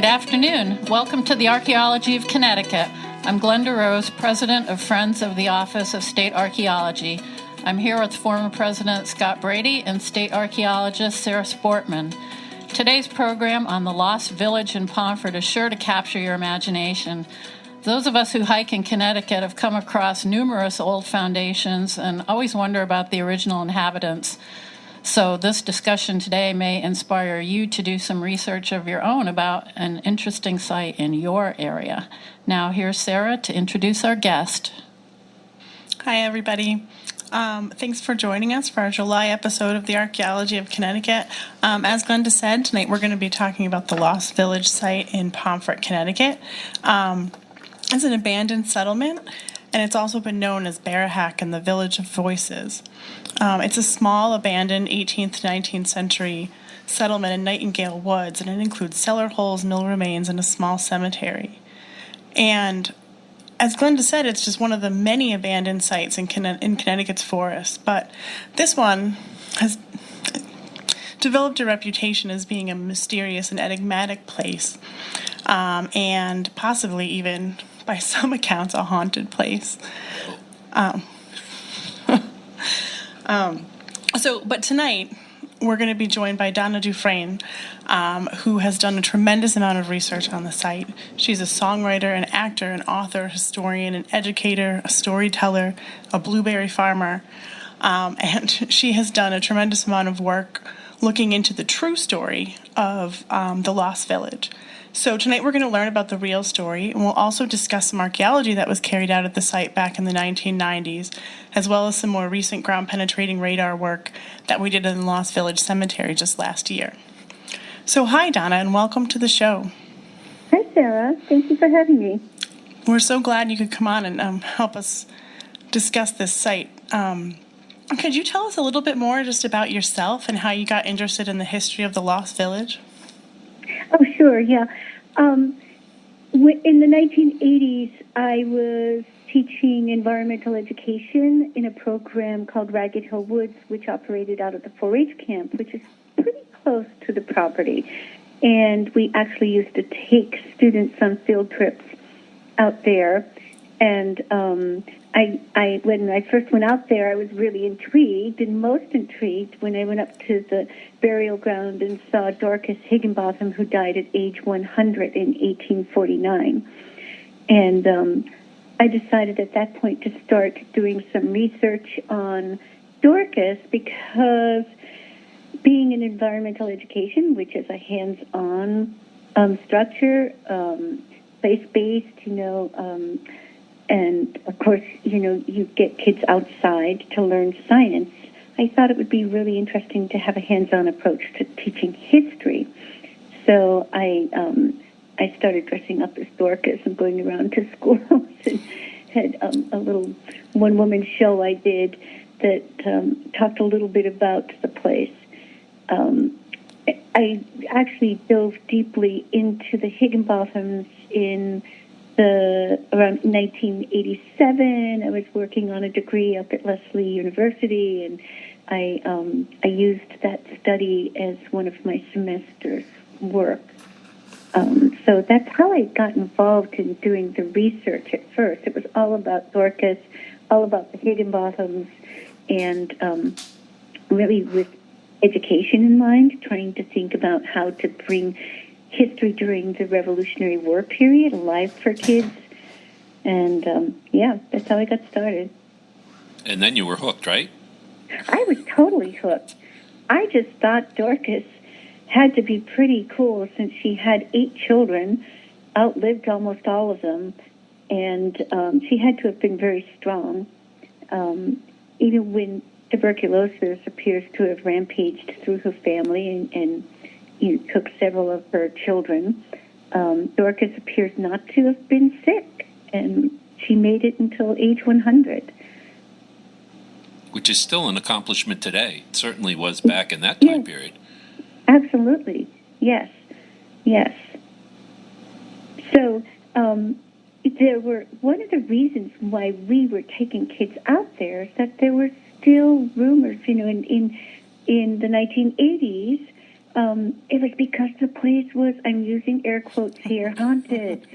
Good afternoon. Welcome to the Archaeology of Connecticut. I'm Glenda Rose, President of Friends of the Office of State Archaeology. I'm here with former President Scott Brady and State Archaeologist Sarah Sportman. Today's program on the Lost Village in Pomfret is sure to capture your imagination. Those of us who hike in Connecticut have come across numerous old foundations and always wonder about the original inhabitants. So this discussion today may inspire you to do some research of your own about an interesting site in your area. Now here's Sarah to introduce our guest. Hi, everybody. Thanks for joining us for our July episode of the Archaeology of Connecticut. As Glenda said, tonight we're going to be talking about the Lost Village site in Pomfret, Connecticut. It's an abandoned settlement, and it's also been known as Bara-Hack and the Village of Voices. It's a small, abandoned 18th, 19th century settlement in Nightingale Woods, and it includes cellar holes, mill remains, and a small cemetery. And as Glenda said, it's just one of the many abandoned sites in Connecticut's forests, but this one has developed a reputation as being a mysterious and enigmatic place, and possibly even, by some accounts, a haunted place. But tonight, we're going to be joined by Donna Dufresne, who has done a tremendous amount of research on the site. She's a songwriter, an actor, an author, historian, an educator, a storyteller, a blueberry farmer, and she has done a tremendous amount of work looking into the true story of the Lost Village. So tonight we're going to learn about the real story, and we'll also discuss some archaeology that was carried out at the site back in the 1990s, as well as some more recent ground-penetrating radar work that we did in the Lost Village Cemetery just last year. So hi, Donna, and welcome to the show. Hi, Sarah. Thank you for having me. We're so glad you could come on and help us discuss this site. Could you tell us a little bit more just about yourself and how you got interested in the history of the Lost Village? Oh, sure, yeah. In the 1980s, I was teaching environmental education in a program called Ragged Hill Woods, which operated out of the 4-H camp, which is pretty close to the property. And we actually used to take students on field trips out there. And when I first went out there, I was really intrigued, and most intrigued when I went up to the burial ground and saw Dorcas Higginbotham, who died at age 100 in 1849. And I decided at that point to start doing some research on Dorcas, because being in environmental education, which is a hands-on structure, place-based, and, of course, you get kids outside to learn science. I thought it would be really interesting to have a hands-on approach to teaching history. So I started dressing up as Dorcas and going around to schools and had a little one-woman show I did that talked a little bit about the place. I actually dove deeply into the Higginbothams in around 1987. I was working on a degree up at Lesley University, and I used that study as one of my semester's work. So that's how I got involved in doing the research at first. It was all about Dorcas, all about the Higginbothams, and really with education in mind, trying to think about how to bring history during the Revolutionary War period alive for kids. And, that's how I got started. And then you were hooked, right? I was totally hooked. I just thought Dorcas had to be pretty cool since she had 8 children, outlived almost all of them, and she had to have been very strong. Even when tuberculosis appears to have rampaged through her family and took several of her children, Dorcas appears not to have been sick, and she made it until age 100. Which is still an accomplishment today. It certainly was back in that time period. Absolutely. Yes. So there were, one of the reasons why we were taking kids out there is that there were still rumors, in the 1980s, it was because the place was, I'm using air quotes here, haunted.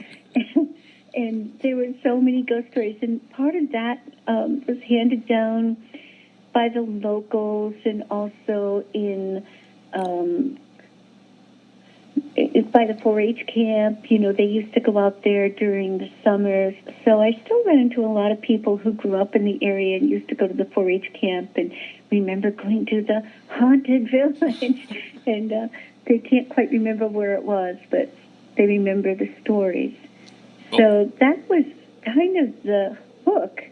And there were so many ghost stories. And part of that was handed down by the locals and also by the 4-H camp. They used to go out there during the summers. So I still run into a lot of people who grew up in the area and used to go to the 4-H camp and remember going to the haunted village. And they can't quite remember where it was, but they remember the stories. So that was kind of the hook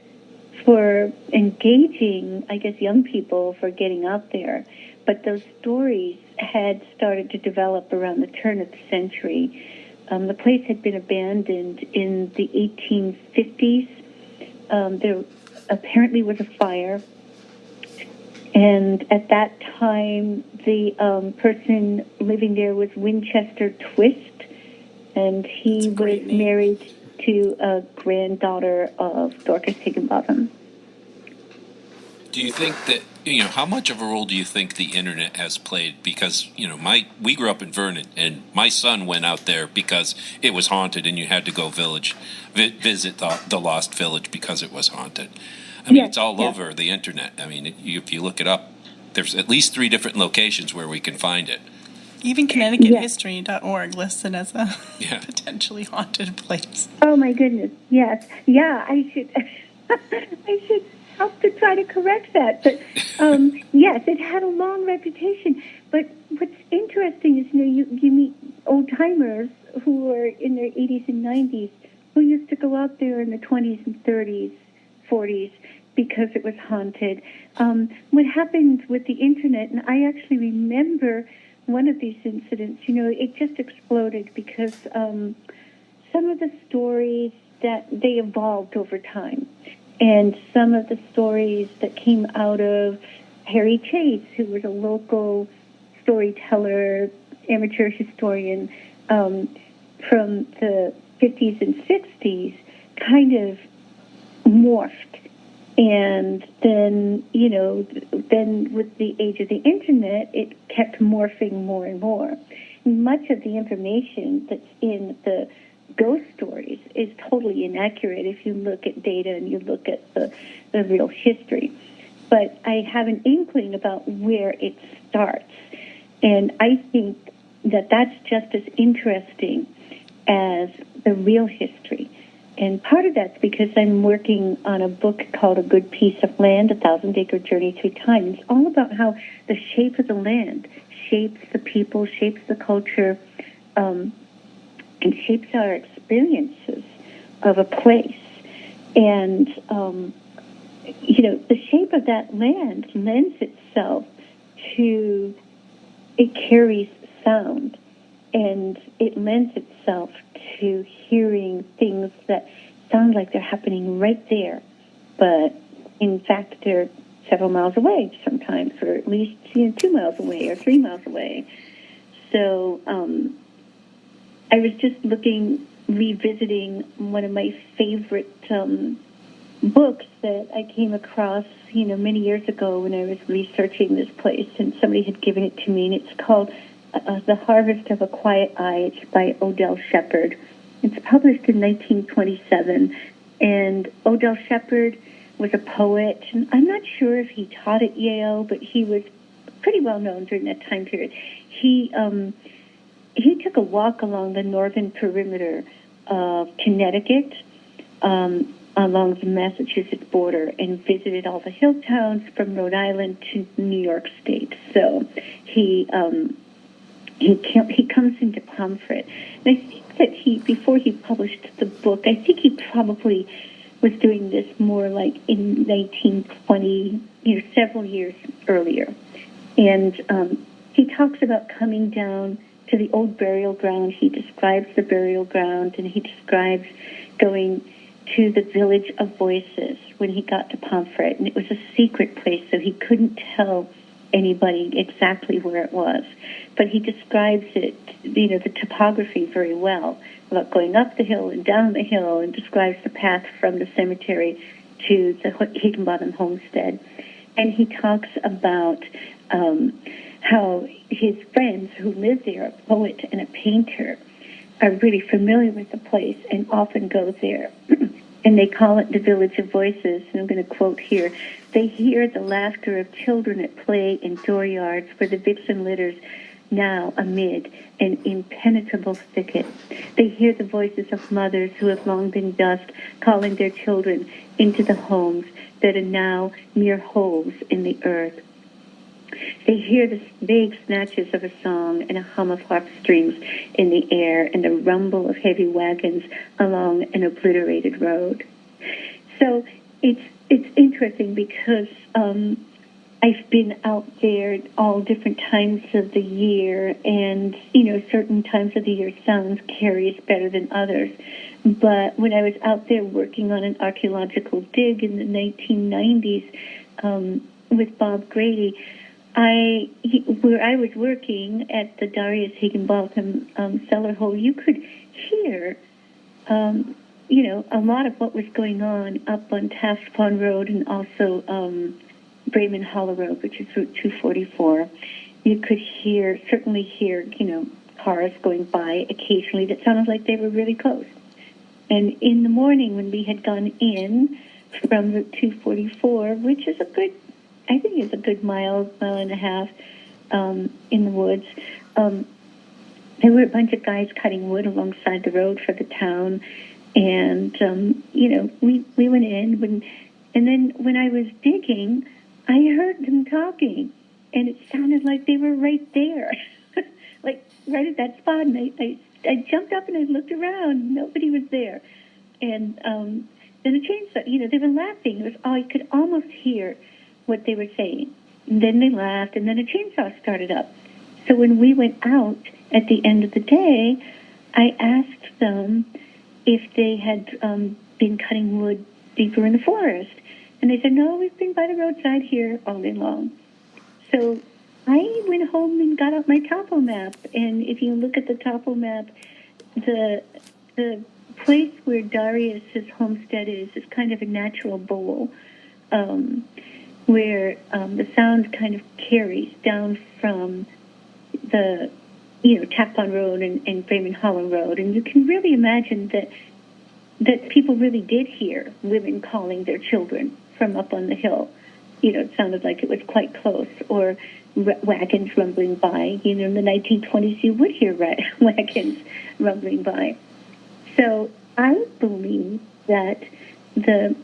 for engaging, I guess, young people for getting out there. But those stories had started to develop around the turn of the century. The place had been abandoned in the 1850s. There apparently was a fire. And at that time, the person living there was Winchester Twist. And he was married to a granddaughter of Dorcas Higginbotham. Do you think that, how much of a role do you think the internet has played? Because, we grew up in Vernon, and my son went out there because it was haunted, and you had to go visit the Lost Village because it was haunted. I mean, it's all over the internet. I mean, if you look it up, there's at least 3 different locations where we can find it. Even ConnecticutHistory.org listed as a potentially haunted place. Oh my goodness! Yes, I should. I should help to try to correct that. But yes, it had a long reputation. But what's interesting is, you meet old timers who are in their 80s and 90s who used to go out there in the 20s and 30s, 40s because it was haunted. What happened with the internet, and I actually remember one of these incidents, it just exploded because some of the stories that they evolved over time. And some of the stories that came out of Harry Chase, who was a local storyteller, amateur historian from the 50s and 60s, kind of morphed. And then, then with the age of the internet, it kept morphing more and more. Much of the information that's in the ghost stories is totally inaccurate if you look at data and you look at the real history. But I have an inkling about where it starts. And I think that that's just as interesting as the real history. And part of that's because I'm working on a book called A Good Piece of Land, 1,000-Acre Journey Through Time. It's all about how the shape of the land shapes the people, shapes the culture, and shapes our experiences of a place. And, the shape of that land lends itself to, it carries sound, and it lends itself to hearing things that sound like they're happening right there, but in fact they're several miles away sometimes, or at least 2 miles away or 3 miles away. So I was just revisiting one of my favorite books that I came across, many years ago when I was researching this place, and somebody had given it to me, and it's called The Harvest of a Quiet Eye. It's by Odell Shepard. It's published in 1927, and Odell Shepard was a poet, and I'm not sure if he taught at Yale, but he was pretty well known during that time period. He took a walk along the northern perimeter of Connecticut, along the Massachusetts border, and visited all the hill towns from Rhode Island to New York State. So he comes into Pomfret. And I think that before he published the book, I think he probably was doing this more like in 1920, several years earlier. And he talks about coming down to the old burial ground. He describes the burial ground, and he describes going to the Village of Voices when he got to Pomfret. And it was a secret place, so he couldn't tell anybody exactly where it was. But he describes it, the topography very well, about going up the hill and down the hill, and describes the path from the cemetery to the Higginbotham homestead. And he talks about how his friends who live there, a poet and a painter, are really familiar with the place and often go there. And they call it the Village of Voices. And I'm going to quote here. They hear the laughter of children at play in dooryards where the vixen litters now amid an impenetrable thicket. They hear the voices of mothers who have long been dust calling their children into the homes that are now mere holes in the earth. They hear the vague snatches of a song and a hum of harp strings in the air and the rumble of heavy wagons along an obliterated road. So it's interesting because I've been out there all different times of the year, and, certain times of the year sounds carries better than others. But when I was out there working on an archaeological dig in the 1990s with Bob Grady, where I was working at the Darius Higginbotham cellar hole, you could hear, a lot of what was going on up on Taft Pond Road and also Bremen Hollow Road, which is Route 244. You could certainly hear, cars going by occasionally that sounded like they were really close. And in the morning when we had gone in from Route 244, which is a good mile and a half in the woods, there were a bunch of guys cutting wood alongside the road for the town. And, we went in. And then when I was digging, I heard them talking. And it sounded like they were right there, like right at that spot. And I jumped up and I looked around. Nobody was there. And then a chainsaw, they were laughing. I could almost hear what they were saying. And then they laughed, and then a chainsaw started up. So when we went out at the end of the day, I asked them if they had been cutting wood deeper in the forest. And they said, no, we've been by the roadside here all day long. So I went home and got out my topo map. And if you look at the topo map, the place where Darius's homestead is kind of a natural bowl, where the sound kind of carries down from the, Taft Pond Road and Bremen Hollow Road. And you can really imagine that people really did hear women calling their children from up on the hill. It sounded like it was quite close. Or wagons rumbling by. In the 1920s, you would hear wagons rumbling by. So I believe that the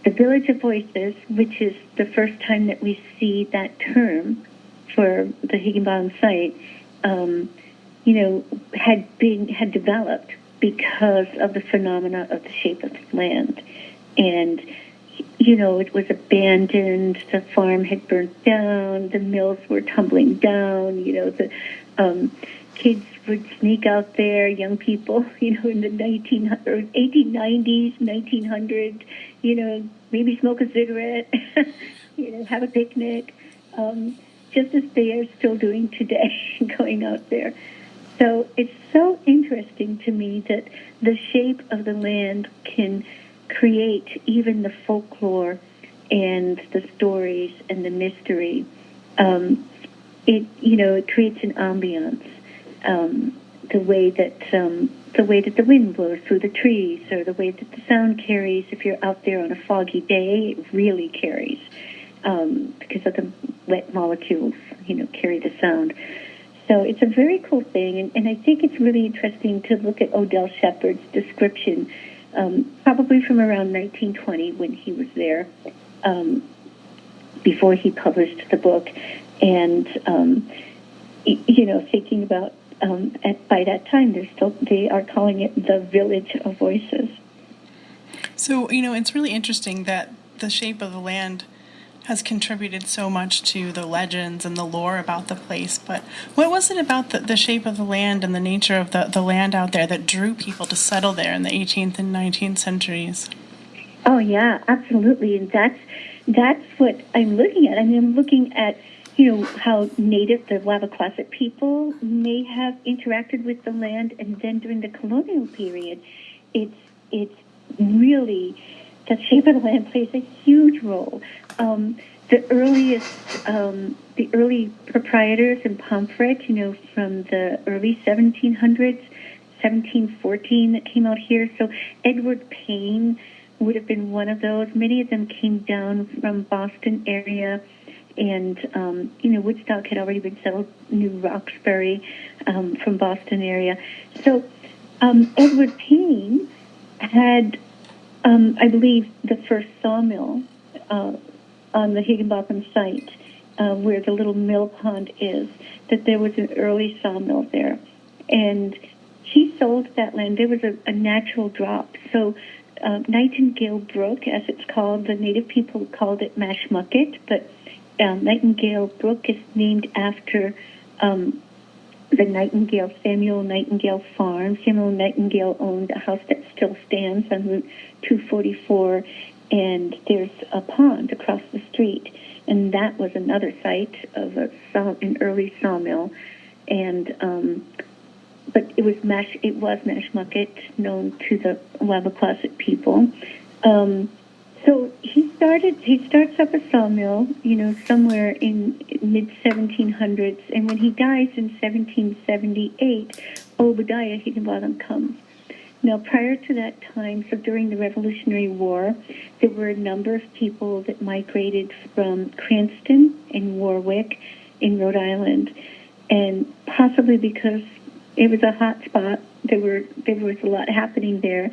Village of Voices, which is the first time that we see that term for the Higginbotham site, had developed because of the phenomena of the shape of the land. And, it was abandoned, the farm had burnt down, the mills were tumbling down, the kids would sneak out there, young people, in the 1890s, 1900s, maybe smoke a cigarette, have a picnic, just as they are still doing today, going out there. So it's so interesting to me that the shape of the land can create even the folklore and the stories and the mystery. It creates an ambiance. The way that the wind blows through the trees, or the way that the sound carries. If you're out there on a foggy day, it really carries because of the wet molecules, carry the sound. So it's a very cool thing, and I think it's really interesting to look at Odell Shepard's description, probably from around 1920 when he was there, before he published the book, and thinking about. By that time, they are calling it the Village of Voices. So, it's really interesting that the shape of the land has contributed so much to the legends and the lore about the place. But what was it about the shape of the land and the nature of the land out there that drew people to settle there in the 18th and 19th centuries? Oh, yeah, absolutely. And that's what I'm looking at. I'm looking at how native the Wabakwasit people may have interacted with the land, and then during the colonial period, it's really that shape of the land plays a huge role. The early proprietors in Pomfret, from the early 1700s, 1714 that came out here. So Edward Payne would have been one of those. Many of them came down from Boston area, and Woodstock had already been settled, New Roxbury from Boston area. So Edward Payne had, I believe, the first sawmill on the Higginbotham site, where the little mill pond is, that there was an early sawmill there. And he sold that land. There was a natural drop. So Nightingale Brook, as it's called, the native people called it Mashmucket, but Nightingale Brook is named after the Nightingale, Samuel Nightingale farm. Samuel Nightingale owned a house that still stands on Route 244, and there's a pond across the street, and that was another site of an early sawmill. And but it was Mashmucket, known to the Wabaquasit people. So he starts up a sawmill, somewhere in mid-1700s, and when he dies in 1778, Obadiah Higginbotham comes. Now, prior to that time, so during the Revolutionary War, there were a number of people that migrated from Cranston and Warwick in Rhode Island, and possibly because it was a hot spot, there was a lot happening there.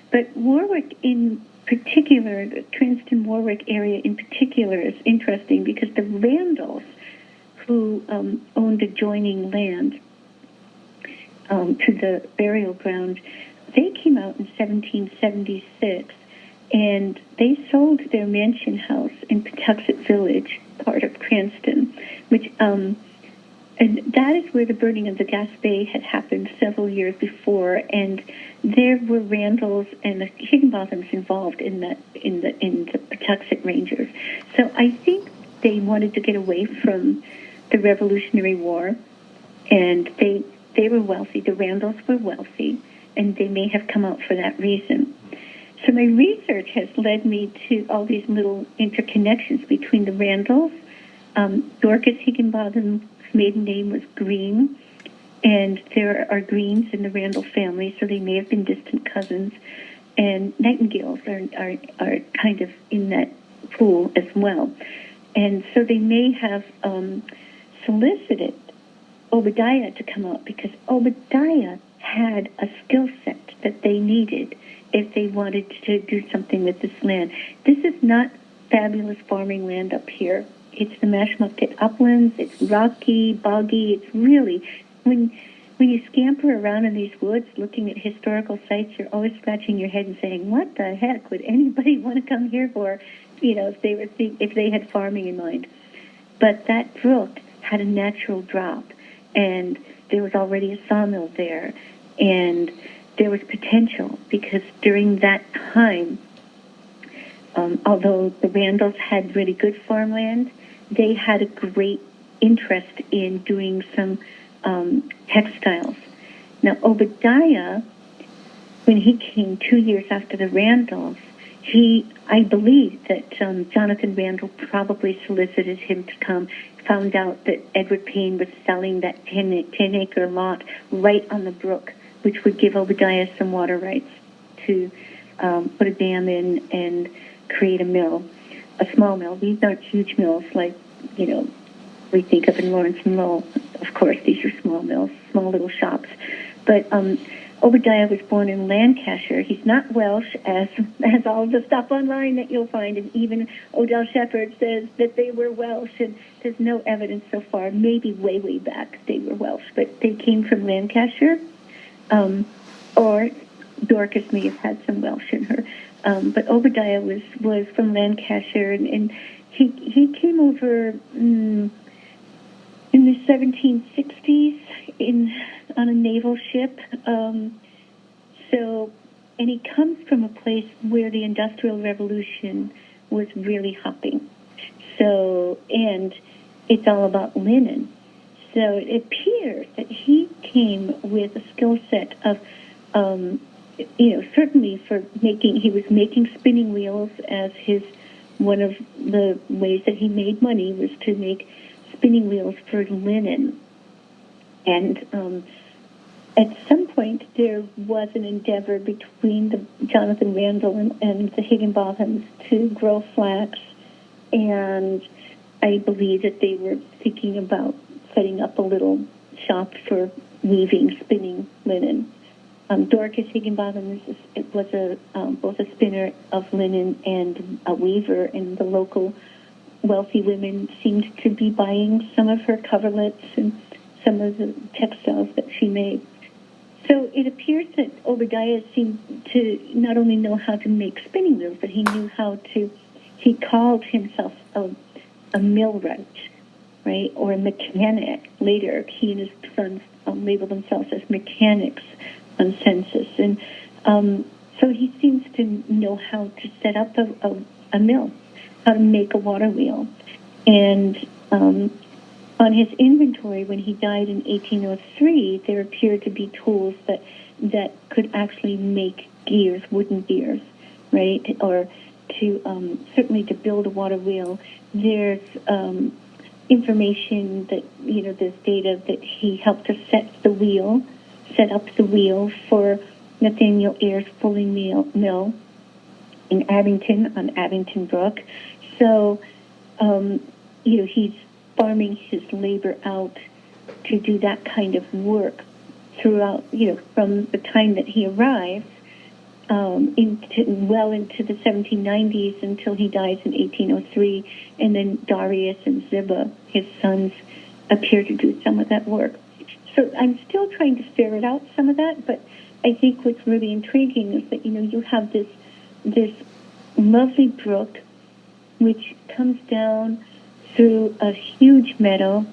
But Warwick in particular, the Cranston-Warwick area in particular, is interesting because the Randalls, who owned adjoining land to the burial ground, they came out in 1776, and they sold their mansion house in Patuxent Village, part of Cranston, which and that is where the burning of the Gaspé had happened several years before, and there were Randalls and the Higginbothams involved in the Patuxent Rangers. So I think they wanted to get away from the Revolutionary War, and they were wealthy. The Randalls were wealthy, and they may have come out for that reason. So my research has led me to all these little interconnections between the Randalls. Dorcas Higginbotham's maiden name was Green, and there are Greens in the Randall family, so they may have been distant cousins. And Nightingales are kind of in that pool as well. And so they may have solicited Obadiah to come out because Obadiah had a skill set that they needed if they wanted to do something with this land. This is not fabulous farming land up here. It's the Mashmucket uplands. It's rocky, boggy. It's really, when you scamper around in these woods looking at historical sites, you're always scratching your head and saying, what the heck would anybody want to come here for, if they had farming in mind. But that brook had a natural drop, and there was already a sawmill there, and there was potential because during that time, although the Randalls had really good farmland, they had a great interest in doing some textiles. Now, Obadiah, when he came 2 years after the Randalls, I believe that Johnathan Randall probably solicited him to come, found out that Edward Payne was selling that 10-acre lot right on the brook, which would give Obadiah some water rights to put a dam in and create a mill, a small mill. These aren't huge mills like, we think of in Lawrence and Lowell. Of course, these are small mills, small little shops. But Obadiah was born in Lancashire. He's not Welsh, as all the stuff online that you'll find, and even Odell Shepherd says that they were Welsh, and there's no evidence so far. Maybe way, way back they were Welsh, but they came from Lancashire, or Dorcas may have had some Welsh in her. But Obadiah was from Lancashire, and he came over in the 1760s on a naval ship. And he comes from a place where the Industrial Revolution was really hopping. So, and it's all about linen. So it appears that he came with a skill set of certainly he was making spinning wheels as one of the ways that he made money was to make spinning wheels for linen. And at some point, there was an endeavor between the Johnathan Randall and the Higginbothams to grow flax, and I believe that they were thinking about setting up a little shop for weaving, spinning linen. Dorcas Higginbotham was both a spinner of linen and a weaver, and the local wealthy women seemed to be buying some of her coverlets and some of the textiles that she made. So it appears that Obadiah seemed to not only know how to make spinning wheels, but he called himself a millwright, right, or a mechanic. Later, he and his sons labeled themselves as mechanics on census. And so he seems to know how to set up a mill, how to make a waterwheel. And on his inventory, when he died in 1803, there appeared to be tools that could actually make gears, wooden gears, right? Or certainly to build a water wheel. There's information that, there's data that he helped to set up the wheel for Nathaniel Ayer's fulling mill in Abington on Abington Brook. So, he's farming his labor out to do that kind of work throughout, from the time that he arrives into the 1790s until he dies in 1803, and then Darius and Ziba, his sons, appear to do some of that work. So I'm still trying to ferret out some of that, but I think what's really intriguing is that, you have this lovely brook which comes down through a huge meadow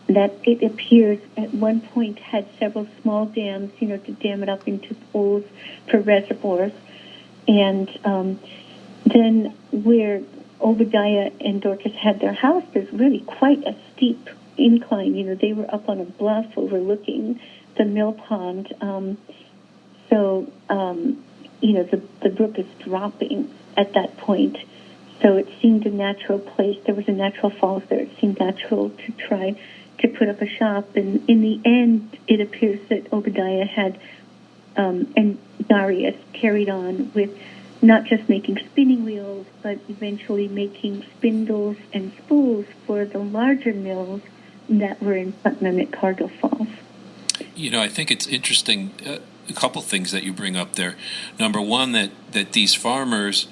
that it appears at one point had several small dams, to dam it up into pools for reservoirs. And then where Obadiah and Dorcas had their house, there's really quite a steep incline. They were up on a bluff overlooking the mill pond. So the brook is dropping at that point. So it seemed a natural place. There was a natural falls there. It seemed natural to try to put up a shop. And in the end, it appears that Obadiah had, and Darius carried on with not just making spinning wheels, but eventually making spindles and spools for the larger mills that were in Putnam at Cargill Falls. I think it's interesting, a couple things that you bring up there. Number one, that these farmers,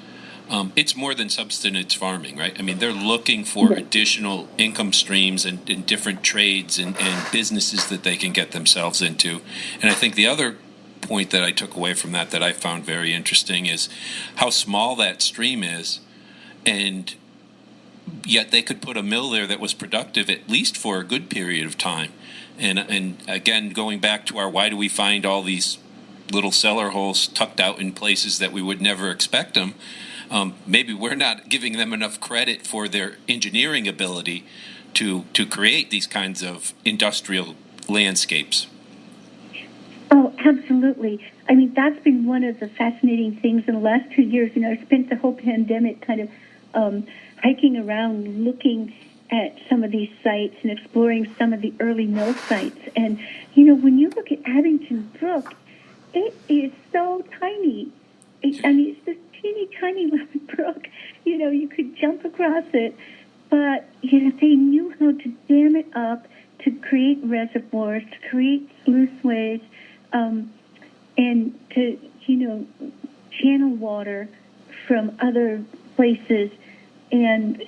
it's more than subsistence farming, right? I mean, they're looking for additional income streams and different trades and businesses that they can get themselves into. And I think the other point that I took away from that I found very interesting is how small that stream is, and yet they could put a mill there that was productive at least for a good period of time. And again, going back to our why do we find all these little cellar holes tucked out in places that we would never expect them, maybe we're not giving them enough credit for their engineering ability to create these kinds of industrial landscapes. Oh, absolutely. I mean, that's been one of the fascinating things in the last 2 years. I spent the whole pandemic kind of hiking around looking at some of these sites and exploring some of the early mill sites. And, when you look at Abington Brook, it is so tiny. It's this teeny tiny little brook. You could jump across it, but, they knew how to dam it up to create reservoirs, to create sluiceways, and to, channel water from other places. And the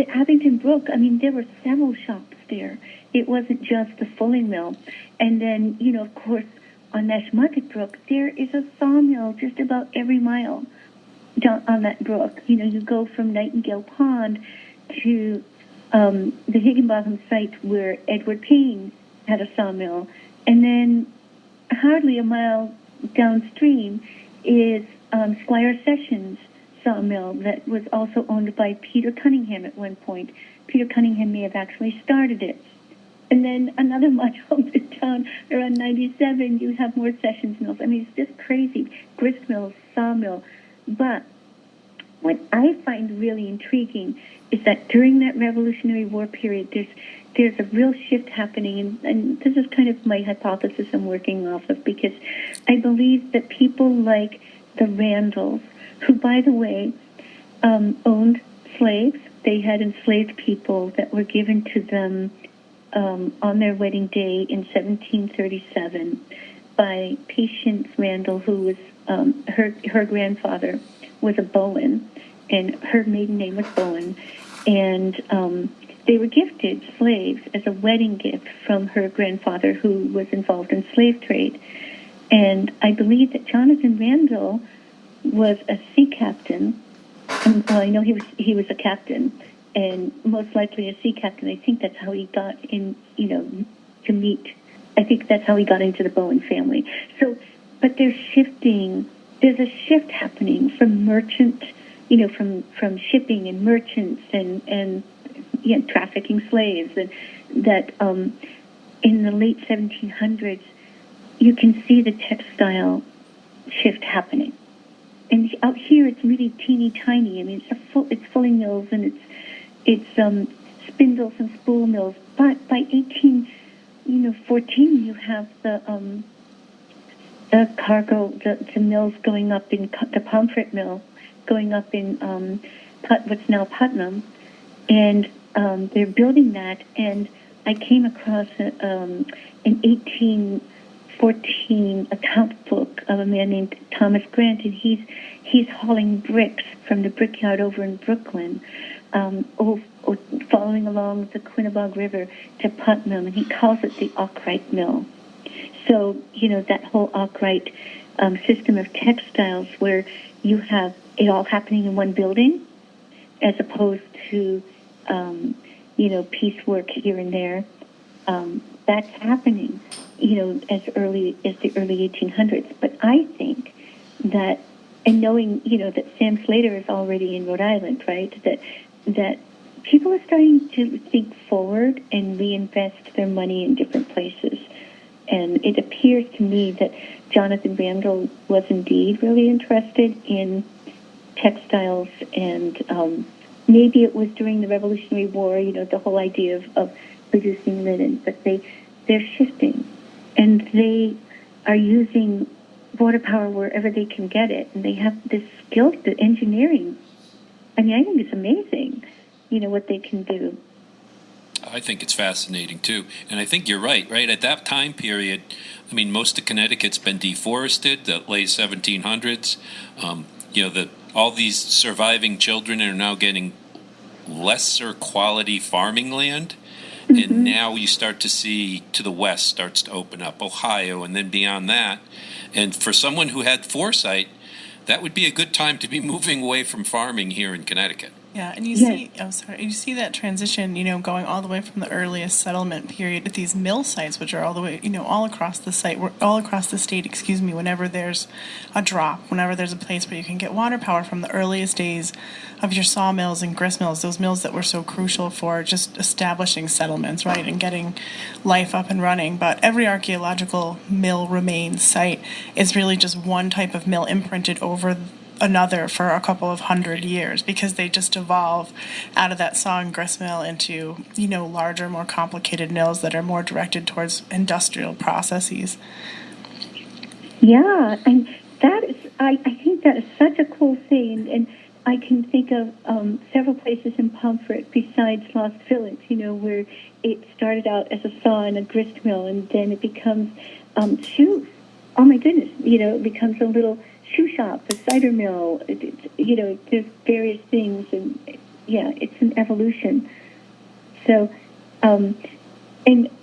Abington Brook, I mean, there were several shops there. It wasn't just the fulling mill. And then, of course, on Neshonoket Brook, there is a sawmill just about every mile down on that brook. You go from Nightingale Pond to the Higginbotham site where Edward Payne had a sawmill. And then hardly a mile downstream is Squire Sessions sawmill that was also owned by Peter Cunningham at one point. Peter Cunningham may have actually started it. And then another mile down around 97, you have more sessions mills. I mean, it's just crazy. Grist mills, sawmill. But what I find really intriguing is that during that Revolutionary War period, there's a real shift happening, and this is kind of my hypothesis I'm working off of, because I believe that people like the Randalls, who, by the way, owned slaves. They had enslaved people that were given to them on their wedding day in 1737 by Patience Randall, who was her grandfather was a Bowen, and her maiden name was Bowen, and they were gifted slaves as a wedding gift from her grandfather, who was involved in slave trade. And I believe that Johnathan Randall was a sea captain. Well, I know he was a captain, and most likely a sea captain. I think that's how he got in, to meet. I think that's how he got into the Bowen family. So, but there's a shift happening from merchant, from shipping and merchants and trafficking slaves, and that in the late 1700s, you can see the textile shift happening. And out here, it's really teeny tiny. I mean, it's fulling mills and it's spindles and spool mills. But by 1814, you have the cargo, the mills going up in the Pomfret mill, going up in what's now Putnam, and they're building that. And I came across an 1814 account book of a man named Thomas Grant, and he's hauling bricks from the brickyard over in Brooklyn, following along the Quinnebog River to Putnam, and he calls it the Arkwright Mill. So, that whole Arkwright system of textiles where you have it all happening in one building, as opposed to, piecework here and there. That's happening, as early as the early 1800s. But I think that, and knowing, that Sam Slater is already in Rhode Island, right, that people are starting to think forward and reinvest their money in different places. And it appears to me that Johnathan Randall was indeed really interested in textiles, and maybe it was during the Revolutionary War, the whole idea of producing linen, but they're shifting, and they are using water power wherever they can get it, and they have this skill, the engineering. I mean, I think it's amazing, what they can do. I think it's fascinating, too. And I think you're right? At that time period, I mean, most of Connecticut's been deforested, the late 1700s. All these surviving children are now getting lesser quality farming land. Mm-hmm. And now you start to see to the west starts to open up, Ohio, and then beyond that. And for someone who had foresight, that would be a good time to be moving away from farming here in Connecticut. Yeah, and you see that transition, going all the way from the earliest settlement period to these mill sites, which are all the way, all across the site, all across the state, whenever there's a drop, whenever there's a place where you can get water power, from the earliest days of your sawmills and grist mills, those mills that were so crucial for just establishing settlements, right, and getting life up and running. But every archaeological mill remains site is really just one type of mill imprinted over another for a couple of 100 years, because they just evolve out of that saw and grist mill into, larger, more complicated mills that are more directed towards industrial processes. Yeah, and that is, I think that is such a cool thing, and I can think of several places in Pomfret besides Lost Village, where it started out as a saw and a grist mill, and then it becomes shoes. Oh my goodness, it becomes a little shoe shop, a cider mill, there's various things, and it's an evolution. So, and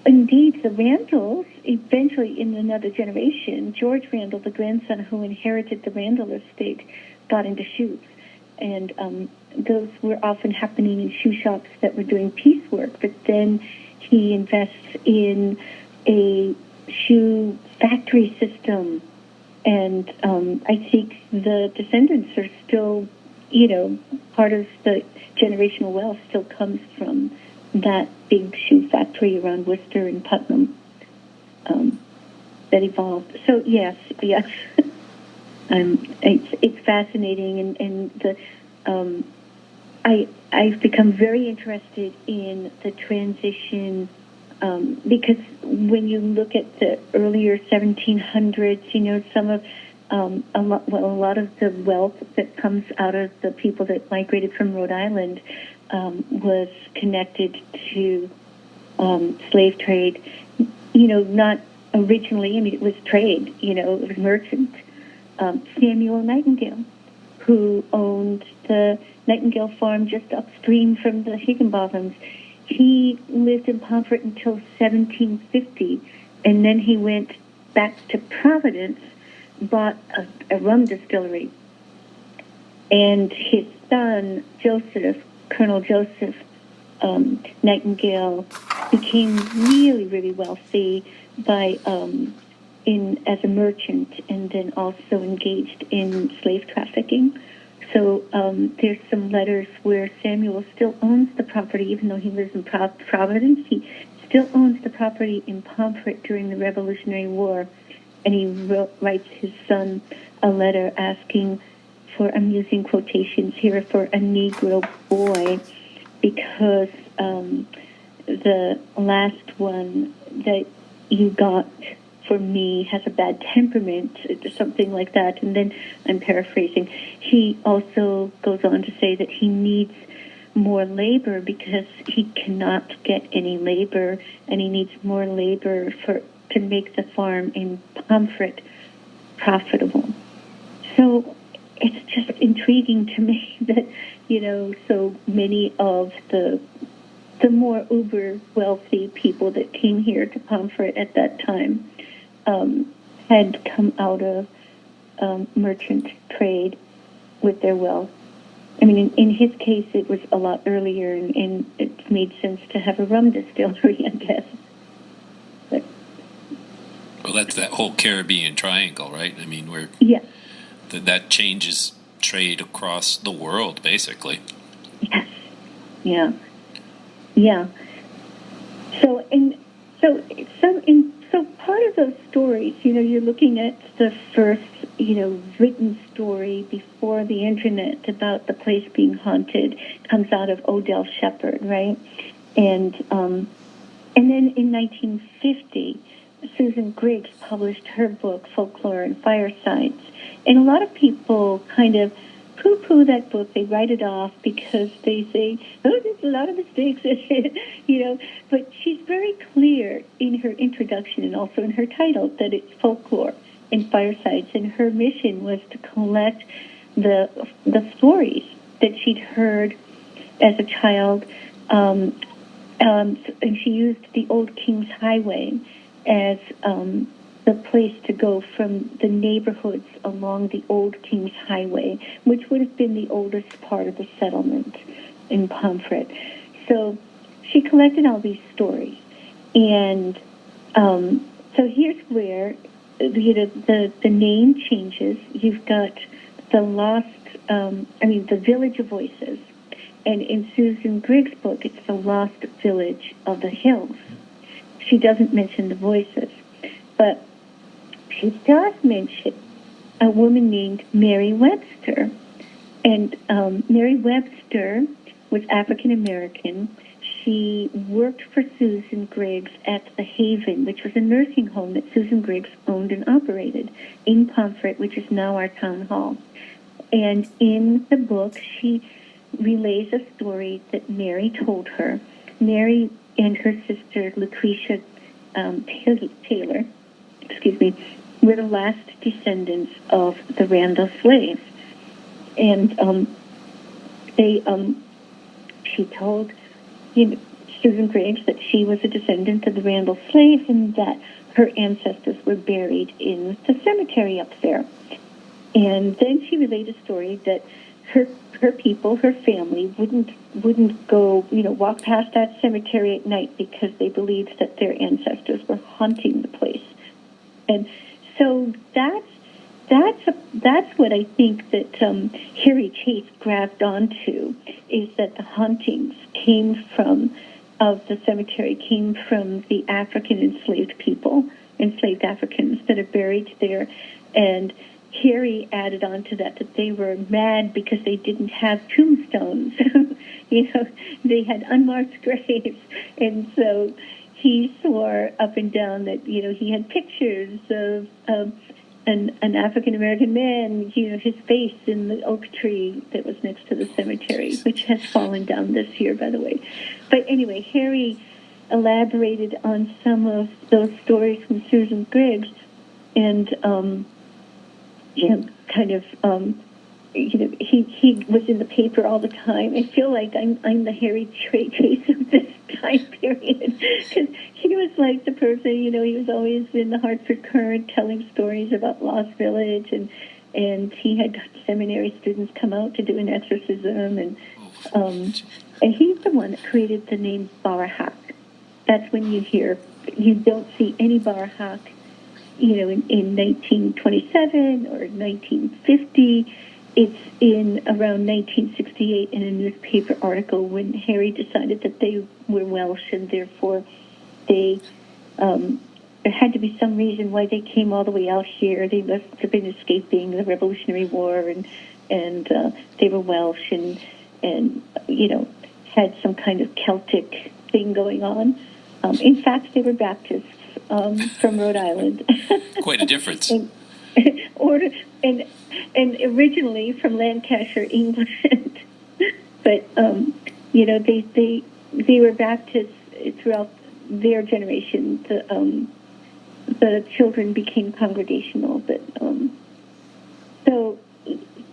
indeed, the Randalls, eventually in another generation, George Randall, the grandson who inherited the Randall estate, got into shoes. And those were often happening in shoe shops that were doing piecework, but then he invests in a shoe factory system. And I think the descendants are still, part of the generational wealth still comes from that big shoe factory around Worcester and Putnam that evolved. So yes. It's fascinating, and I've become very interested in the transition because when you look at the earlier 1700s, some of a lot of the wealth that comes out of the people that migrated from Rhode Island was connected to slave trade. Not originally. I mean, it was trade. It was merchant. Samuel Nightingale, who owned the Nightingale farm just upstream from the Higginbothams. He lived in Pomfret until 1750, and then he went back to Providence, bought a rum distillery, and his son, Joseph, Colonel Joseph Nightingale, became really, really wealthy by as a merchant, and then also engaged in slave trafficking. So there's some letters where Samuel still owns the property, even though he lives in Providence. He still owns the property in Pomfret during the Revolutionary War, and he writes his son a letter asking for, I'm using quotations here, for a Negro boy, because the last one that you got for me has a bad temperament, something like that. And then I'm paraphrasing. He also goes on to say that he needs more labor because he cannot get any labor, and he needs more labor to make the farm in Pomfret profitable. So it's just intriguing to me that, so many of the more uber wealthy people that came here to Pomfret at that time had come out of merchant trade with their wealth. I mean, in his case, it was a lot earlier, and it made sense to have a rum distillery, I guess. But, well, that's that whole Caribbean triangle, right? I mean, where that changes trade across the world, basically. Yes. Yeah. So part of those stories, you're looking at the first, written story before the internet about the place being haunted comes out of Odell Shepherd, right? And then in 1950, Susan Griggs published her book, Folklore and Firesides. And a lot of people kind of poo-poo that book. They write it off because they say, there's a lot of mistakes in it, But she's very clear in her introduction and also in her title that it's folklore and firesides. And her mission was to collect the stories that she'd heard as a child. And she used the Old King's Highway as the place to go from the neighborhoods along the Old King's Highway, which would have been the oldest part of the settlement in Pomfret. So she collected all these stories. And so here's where the name changes. You've got the Village of Voices. And in Susan Griggs' book, it's the Lost Village of the Hills. She doesn't mention the voices. But she does mention a woman named Mary Webster. And Mary Webster was African-American. She worked for Susan Griggs at the Haven, which was a nursing home that Susan Griggs owned and operated in Pomfret, which is now our town hall. And in the book, she relays a story that Mary told her. Mary and her sister, Lucretia Taylor, were the last descendants of the Randall slaves. And she told Susan Griggs that she was a descendant of the Randall slaves and that her ancestors were buried in the cemetery up there. And then she relayed a story that her people, her family, wouldn't go, walk past that cemetery at night because they believed that their ancestors were haunting the place. And so that's what I think that Harry Chase grabbed onto, is that the hauntings came from of the cemetery came from the African enslaved people, enslaved Africans that are buried there. And Harry added on to that they were mad because they didn't have tombstones. They had unmarked graves. And so he swore up and down that, he had pictures of an African-American man, his face in the oak tree that was next to the cemetery, which has fallen down this year, by the way. But anyway, Harry elaborated on some of those stories from Susan Griggs, and he was in the paper all the time. I feel like I'm the Harry Chase of this time period, because he was like the person, he was always in the Hartford Courant telling stories about Lost Village, and he had seminary students come out to do an exorcism, and he's the one that created the name Bara-Hack. That's when you don't see any Bara-Hack, in 1927 or 1950. It's in around 1968 in a newspaper article when Harry decided that they were Welsh, and therefore there had to be some reason why they came all the way out here. They must have been escaping the Revolutionary War, and they were Welsh, and had some kind of Celtic thing going on. In fact, they were Baptists from Rhode Island. Quite a difference. And originally from Lancashire, England, but they were Baptists throughout their generation. The children became congregational, but so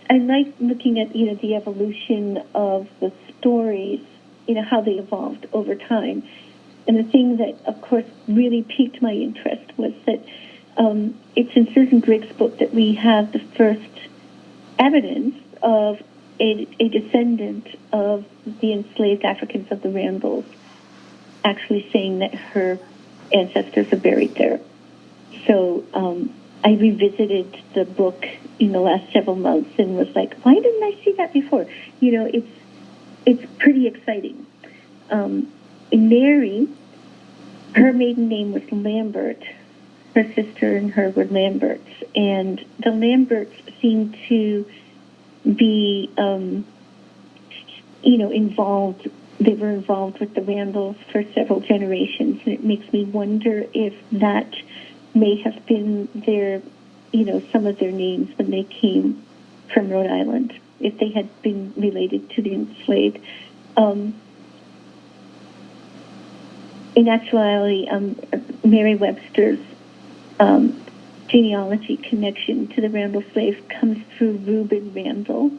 I like looking at the evolution of the stories, how they evolved over time. And the thing that, of course, really piqued my interest was that it's in Susan Griggs' book that we have the first evidence of a descendant of the enslaved Africans of the Randalls actually saying that her ancestors are buried there. So I revisited the book in the last several months and was like, why didn't I see that before? It's pretty exciting. Mary, her maiden name was Lambert. Her sister and her were Lamberts, and the Lamberts seemed to be, involved. They were involved with the Randalls for several generations, and it makes me wonder if that may have been their, some of their names when they came from Rhode Island, if they had been related to the enslaved. In actuality, Mary Webster's genealogy connection to the Randall slaves comes through Reuben Randall,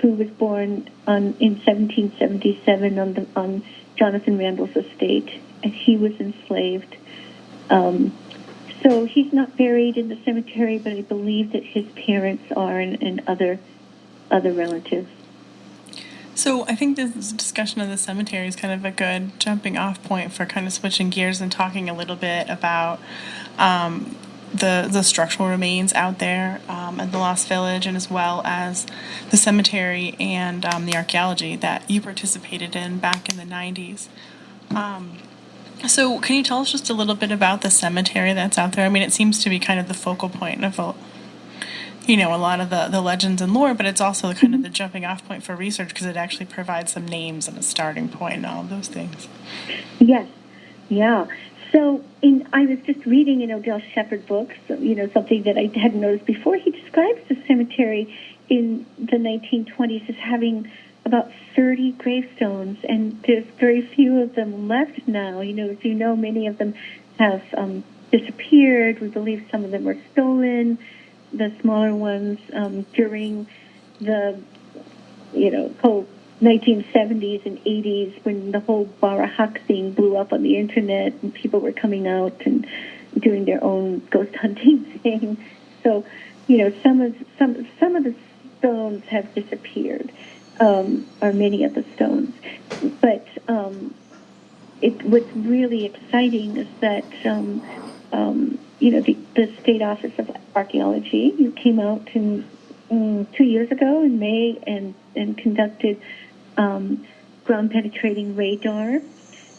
who was born in 1777 on Johnathan Randall's estate, and he was enslaved. So he's not buried in the cemetery, but I believe that his parents are and other relatives. So I think this discussion of the cemetery is kind of a good jumping off point for kind of switching gears and talking a little bit about the structural remains out there at the Lost Village, and as well as the cemetery and the archaeology that you participated in back in the 90s. So can you tell us just a little bit about the cemetery that's out there? I mean, it seems to be kind of the focal point of a lot of the legends and lore, but it's also kind of the jumping off point for research because it actually provides some names and a starting point and all of those things. Yes, yeah. So I was just reading in Odell Shepard books, something that I hadn't noticed before. He describes the cemetery in the 1920s as having about 30 gravestones, and there's very few of them left now. As you know, many of them have disappeared. We believe some of them were stolen. The smaller ones during the, whole 1970s and 80s when the whole Bara-Hack thing blew up on the internet and people were coming out and doing their own ghost hunting thing. So, some of the stones have disappeared, or many of the stones. But what's really exciting is that the State Office of Archaeology, you came out 2 years ago in May and conducted ground-penetrating radar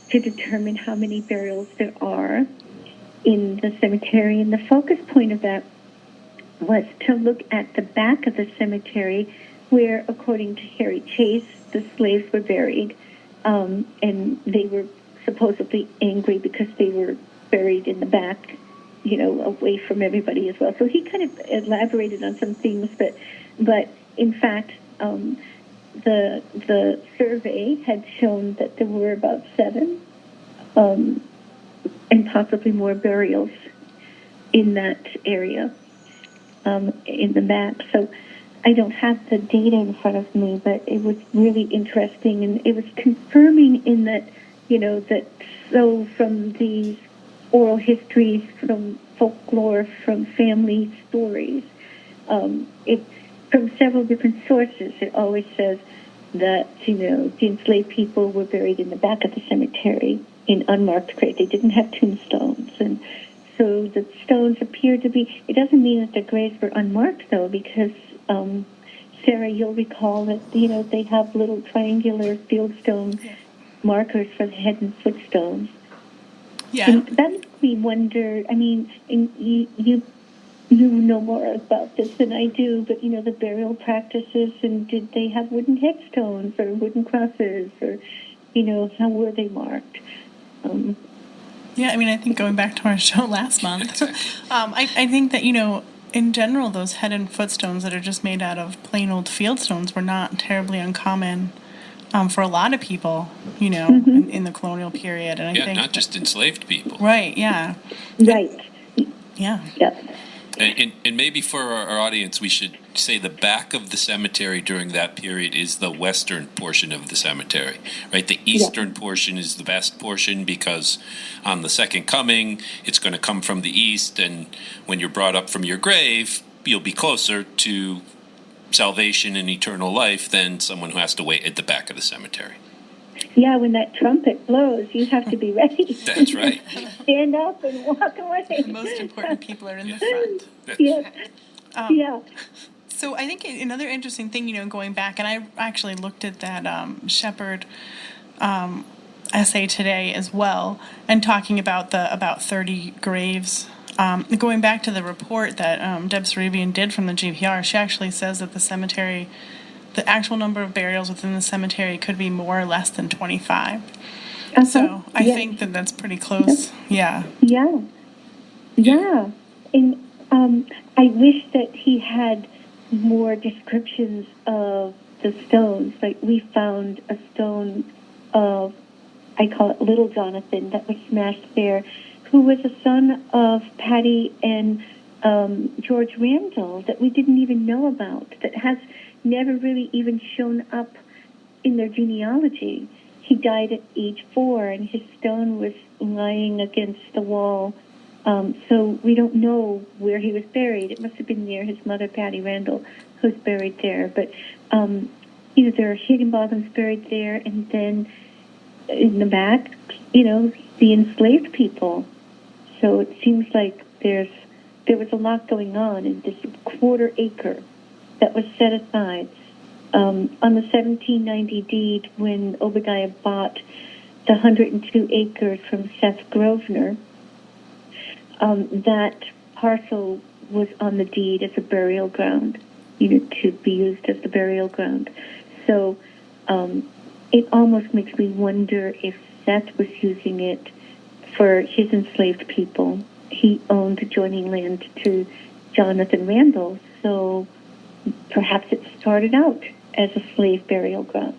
to determine how many burials there are in the cemetery. And the focus point of that was to look at the back of the cemetery where, according to Harry Chase, the slaves were buried. And they were supposedly angry because they were buried in the back, away from everybody as well. So he kind of elaborated on some things, but in fact, the survey had shown that there were about 7 and possibly more burials in that area in the map. So I don't have the data in front of me, but it was really interesting, and it was confirming in that, that so from these oral histories, from folklore, from family stories, from several different sources, it always says that, the enslaved people were buried in the back of the cemetery in unmarked grave. They didn't have tombstones, and so the stones appear to be, it doesn't mean that the graves were unmarked, though, because, Sarah, you'll recall that, they have little triangular fieldstone markers for the head and foot stones. Yeah. And that makes me wonder, you know more about this than I do, but, the burial practices, and did they have wooden headstones or wooden crosses, or, how were they marked? Yeah, I think going back to our show last month, I think that, in general, those head and foot stones that are just made out of plain old field stones were not terribly uncommon for a lot of people, in the colonial period. And I think not just enslaved people. Right, yeah. Right. Yeah. Yeah. And maybe for our audience, we should say the back of the cemetery during that period is the western portion of the cemetery, right? The eastern portion is the best portion because on the second coming, it's going to come from the east, and when you're brought up from your grave, you'll be closer to salvation and eternal life than someone who has to wait at the back of the cemetery. Yeah, when that trumpet blows, you have to be ready. That's right. Stand up and walk away. The most important people are in the front. Yeah. So I think another interesting thing, going back, and I actually looked at that Shepherd essay today as well, and talking about about 30 graves. Going back to the report that Deb Sarabian did from the GPR, she actually says that the actual number of burials within the cemetery could be more or less than 25. So I think that that's pretty close. Yeah. Yeah. And I wish that he had more descriptions of the stones. Like, we found a stone of, I call it Little Johnathan, that was smashed there, who was a son of Patty and George Randall, that we didn't even know about, that has never really even shown up in their genealogy. He died at age 4, and his stone was lying against the wall. So we don't know where he was buried. It must have been near his mother, Patty Randall, who's buried there. But, there are Higginbothams buried there, and then in the back, the enslaved people. So it seems like there was a lot going on in this quarter acre that was set aside. On the 1790 deed, when Obadiah bought the 102 acres from Seth Grosvenor, that parcel was on the deed as a burial ground, to be used as the burial ground. So it almost makes me wonder if Seth was using it for his enslaved people. He owned adjoining land to Johnathan Randall, so perhaps it started out as a slave burial ground.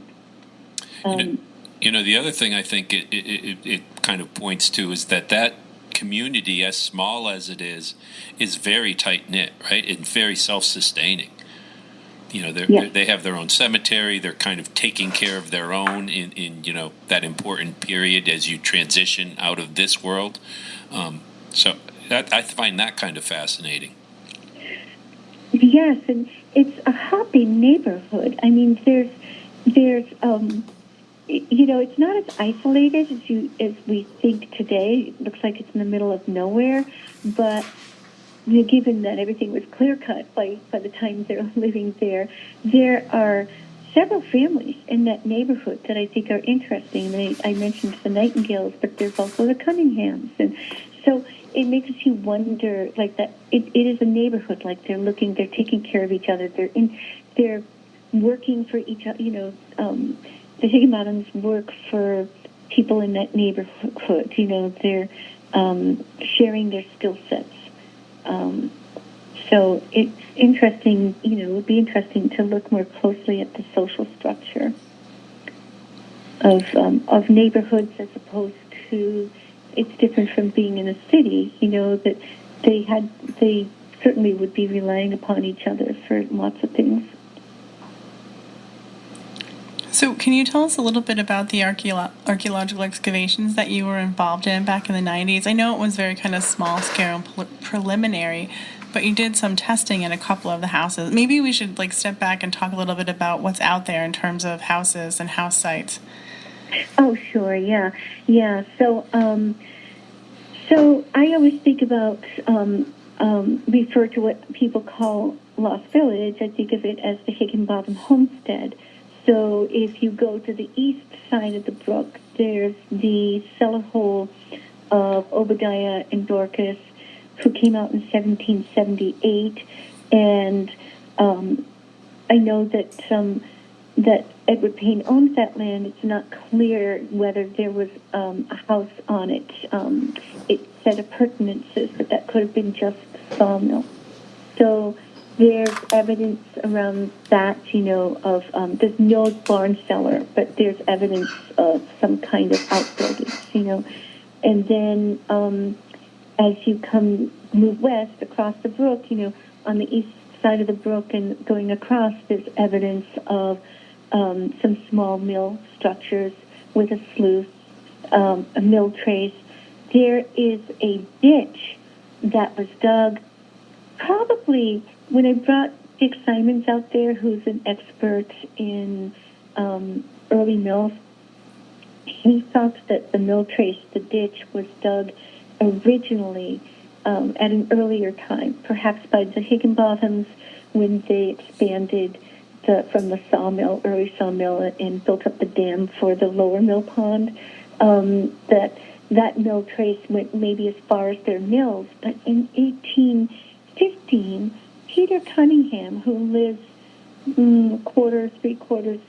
The other thing I think it kind of points to is that community, as small as it is very tight-knit, right, and very self-sustaining. They have their own cemetery. They're kind of taking care of their own in that important period as you transition out of this world. So I find that kind of fascinating. Yes, and it's a happy neighborhood. There's it's not as isolated as we think today. It looks like it's in the middle of nowhere, but given that everything was clear cut by the time they're living there, there are several families in that neighborhood that I think are interesting. I mentioned the Nightingales, but there's also the Cunninghams, and so it makes you wonder, like that. It is a neighborhood, like they're taking care of each other. They're working for each other. The Higginbothams work for people in that neighborhood. They're sharing their skill sets. So it's interesting, it would be interesting to look more closely at the social structure of neighborhoods as opposed to, it's different from being in a city, that they certainly would be relying upon each other for lots of things. So can you tell us a little bit about the archaeological excavations that you were involved in back in the 90s? I know it was very kind of small scale and preliminary, but you did some testing in a couple of the houses. Maybe we should step back and talk a little bit about what's out there in terms of houses and house sites. Oh, sure, yeah. So I always think about, refer to what people call Lost Village. I think of it as the Higginbotham homestead. So if you go to the east side of the brook, there's the cellar hole of Obadiah and Dorcas, who came out in 1778, and I know that Edward Payne owns that land. It's not clear whether there was a house on it. It said appurtenances, but that could have been just sawmill. So there's evidence around that, of there's no barn cellar, but there's evidence of some kind of outbuildings, and then as you move west across the brook, on the east side of the brook and going across, there's evidence of some small mill structures with a sluice, a mill trace. There is a ditch that was dug probably when I brought Dick Simons out there, who's an expert in early mills. He thought that the mill trace, the ditch, was dug originally at an earlier time, perhaps by the Higginbothams when they expanded from the early sawmill, and built up the dam for the lower mill pond. That mill trace went maybe as far as their mills, but in 1815, Peter Cunningham, who lives three-quarters,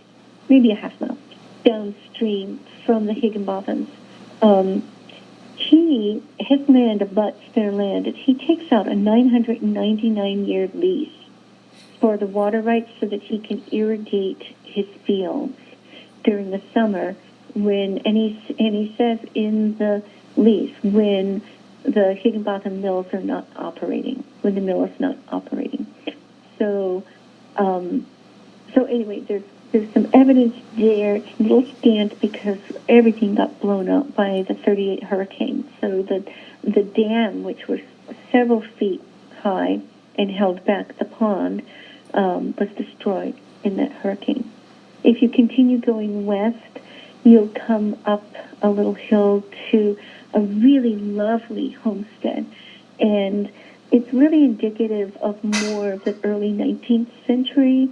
maybe a half mile downstream from the Higginbothams, his land abuts their land. He takes out a 999-year lease for the water rights so that he can irrigate his fields during the summer and he says in the lease when the Higginbotham mills are not operating, when the mill is not operating. So anyway, there's some evidence there. It's a little scant because everything got blown up by the 38 hurricane. So the dam, which was several feet high and held back the pond, was destroyed in that hurricane. If you continue going west, you'll come up a little hill to a really lovely homestead. And it's really indicative of more of the early 19th century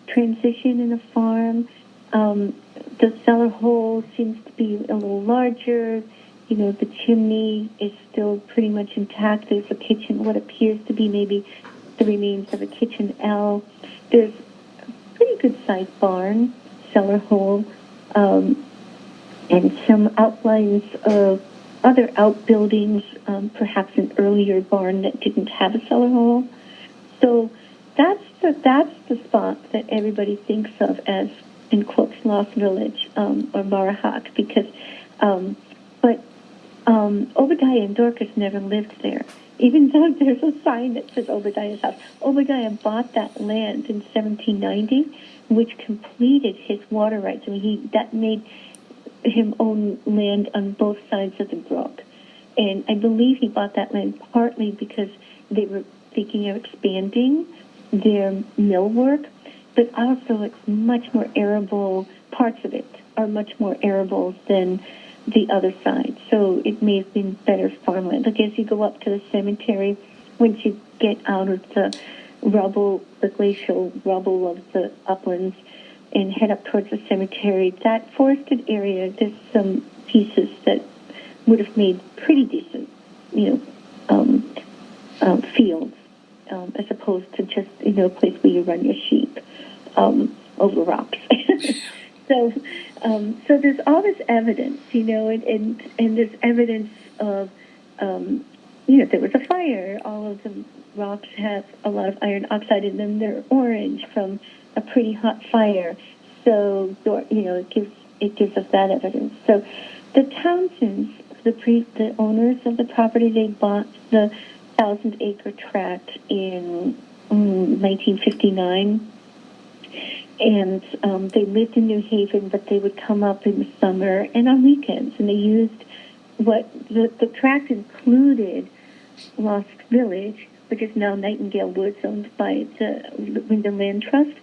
transition in a farm. The cellar hole seems to be a little larger. The chimney is still pretty much intact. There's a kitchen, what appears to be maybe the remains of a kitchen L. There's a pretty good-sized barn, cellar hole, and some outlines of other outbuildings, perhaps an earlier barn that didn't have a cellar hole. So that's the spot that everybody thinks of as, in quotes, Lost Village, or Bara-Hack, because, Obadiah and Dorcas never lived there, even though there's a sign that says Obadiah's house. Obadiah bought that land in 1790, which completed his water rights. That made him own land on both sides of the brook. And I believe he bought that land partly because they were thinking of expanding their mill work, but also it's much more arable. Parts of it are much more arable than the other side. So it may have been better farmland. Like as you go up to the cemetery, once you get out of the rubble, the glacial rubble of the uplands, and head up towards the cemetery, that forested area, there's some pieces that would have made pretty decent, fields, as opposed to just, a place where you run your sheep over rocks. So there's all this evidence, and there's evidence of, there was a fire. All of the rocks have a lot of iron oxide in them. They're orange from a pretty hot fire. So, it gives us that evidence. So the Townsends, the owners of the property, they bought the 1,000-acre tract in 1959. And they lived in New Haven, but they would come up in the summer and on weekends. And they used the tract included Lost Village, which is now Nightingale Woods, owned by the Wyndham Land Trust.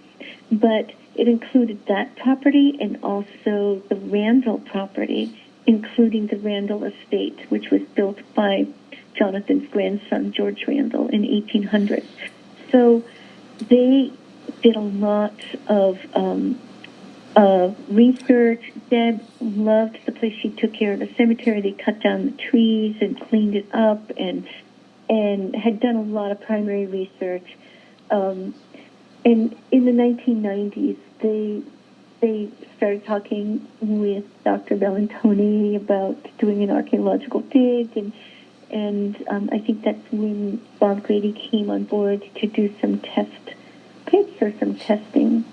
But it included that property and also the Randall property, including the Randall estate, which was built by Johnathan's grandson, George Randall, in 1800. So they did a lot of research. Deb loved the place. She took care of the cemetery. They cut down the trees and cleaned it up and had done a lot of primary research. And in the 1990s, they started talking with Dr. Bellantoni about doing an archaeological dig, and I think that's when Bob Grady came on board to do some test pits or some testing.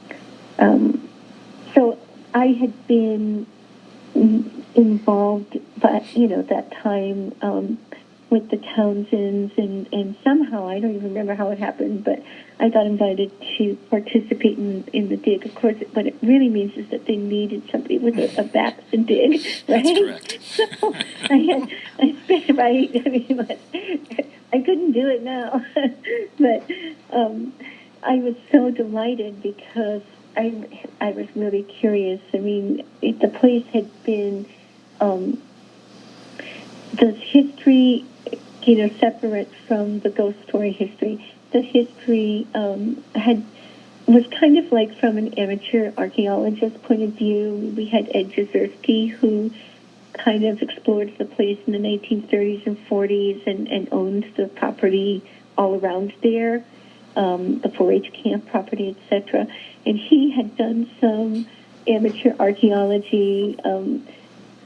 So I had been involved, but that time with the Townsends, and somehow I don't even remember how it happened, but I got invited to participate in the dig. Of course, what it really means is that they needed somebody with a back to dig, right? That's correct. So I couldn't do it now, but I was so delighted because I was really curious. I mean, the place had been the history, separate from the ghost story history. The history was kind of like from an amateur archaeologist point of view. We had Ed Jezierski, who kind of explored the place in the 1930s and 40s and owned the property all around there, the 4-H camp property, etc. And he had done some amateur archaeology,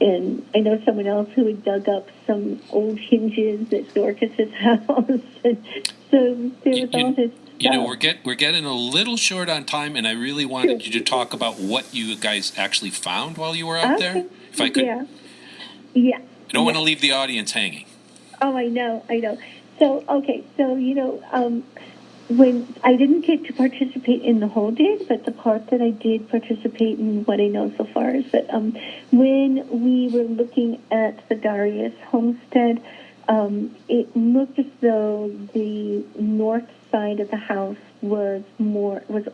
and I know someone else who had dug up some old hinges at Dorcas's house. And so there was all this stuff. We're getting a little short on time, and I really wanted you to talk about what you guys actually found while you were out there. If I could. Yeah. I don't want to leave the audience hanging. Oh, I know. So, when I didn't get to participate in the whole dig, but the part that I did participate in, what I know so far is that when we were looking at the Darius homestead, it looked as though the north side of the house was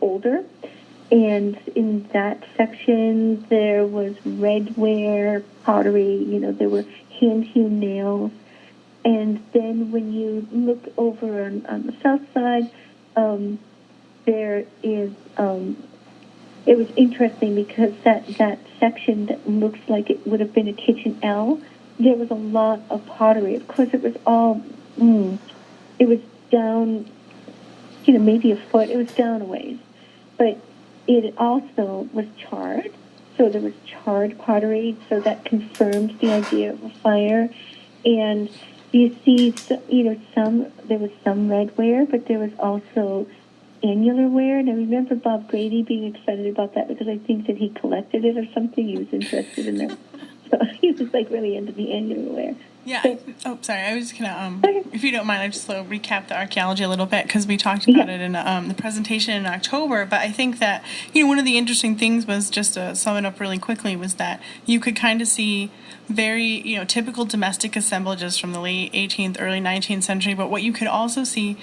older, and in that section there was redware, pottery. There were hand-hewn nails. And then when you look over on the south side, there is, it was interesting because that section that looks like it would have been a kitchen L, there was a lot of pottery. Of course, it was all, it was down, maybe a foot. It was down a ways. But it also was charred. So there was charred pottery, so that confirmed the idea of a fire. And you see, there was some redware, but there was also annular ware. And I remember Bob Grady being excited about that because I think that he collected it or something. He was interested in that. So he was really into the annular ware. Yeah. Sorry. I was just going to, if you don't mind, I just recap the archaeology a little bit because we talked about it in the presentation in October. But I think that, one of the interesting things was, just to sum it up really quickly, was that you could kind of see very, typical domestic assemblages from the late 18th, early 19th century. But what you could also see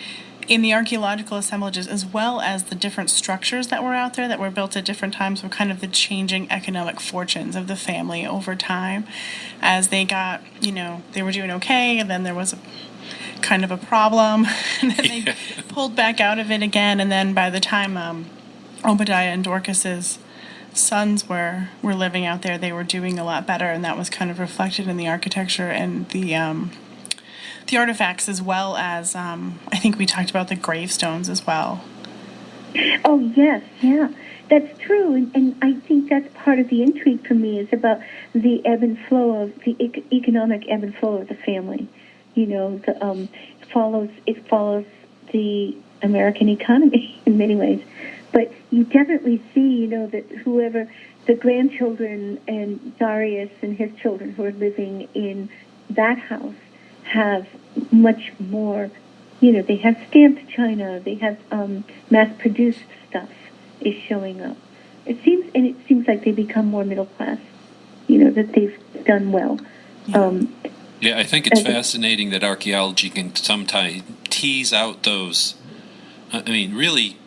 in the archaeological assemblages, as well as the different structures that were out there that were built at different times, were kind of the changing economic fortunes of the family over time as they got, they were doing okay, and then there was kind of a problem, and then they pulled back out of it again, and then by the time Obadiah and Dorcas's sons were living out there, they were doing a lot better, and that was kind of reflected in the architecture and the artifacts, as well as I think we talked about the gravestones as well. Oh, yes, yeah. That's true, and I think that's part of the intrigue for me, is about the ebb and flow of the economic ebb and flow of the family. You know, it follows the American economy in many ways. But you definitely see, you know, that whoever, the grandchildren and Darius and his children who are living in that house have much more, you know, they have stamped china, they have mass-produced stuff is showing up. It seems like they become more middle class, you know, that they've done well. Yeah, I think it's fascinating that archaeology can sometimes tease out those, really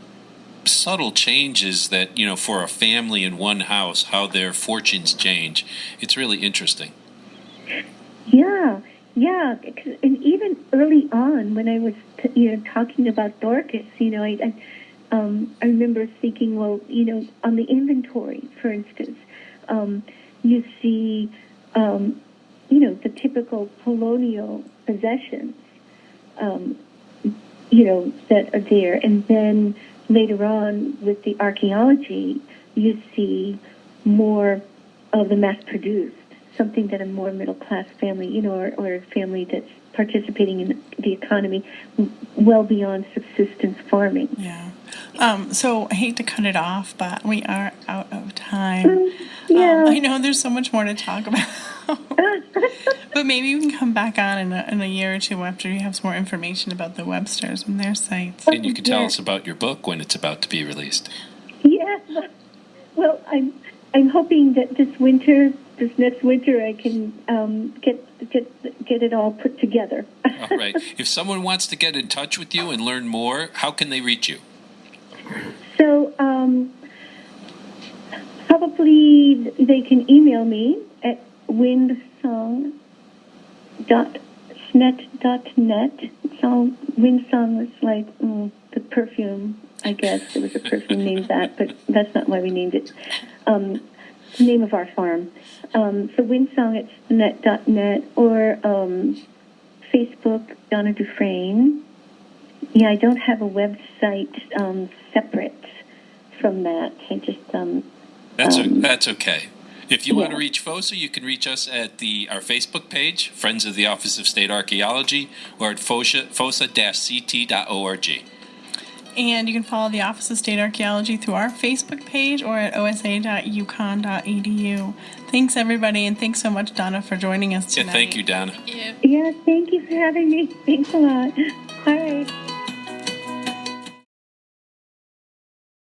subtle changes that, you know, for a family in one house, how their fortunes change. It's really interesting. Yeah, and even early on when I was, talking about Dorcas, you know, I remember thinking, well, you know, on the inventory, for instance, you see, the typical colonial possessions, that are there. And then later on with the archaeology, you see more of the mass-produced, something that a more middle-class family, you know, or a family that's participating in the economy well beyond subsistence farming. Yeah. So I hate to cut it off, but we are out of time. Yeah. I know there's so much more to talk about. But maybe we can come back on in a year or two after you have some more information about the Websters and their sites. And you can tell us about your book when it's about to be released. Yeah. Well, I'm hoping that this next winter, I can get it all put together. All right. If someone wants to get in touch with you and learn more, how can they reach you? So probably they can email me at windsong.snet.net. So Windsong was like the perfume, I guess. There was a perfume named that, but that's not why we named it. The name of our farm. So windsong@snet.net or Facebook, Donna Dufresne. Yeah, I don't have a website separate from that. I just That's okay. If you want to reach FOSA, you can reach us at our Facebook page, Friends of the Office of State Archaeology, or at fosa-ct.org. And you can follow the Office of State Archaeology through our Facebook page or at osa.uconn.edu. Thanks, everybody, and thanks so much, Donna, for joining us tonight. Yeah, thank you, Donna. yeah, thank you for having me. Thanks a lot. All right.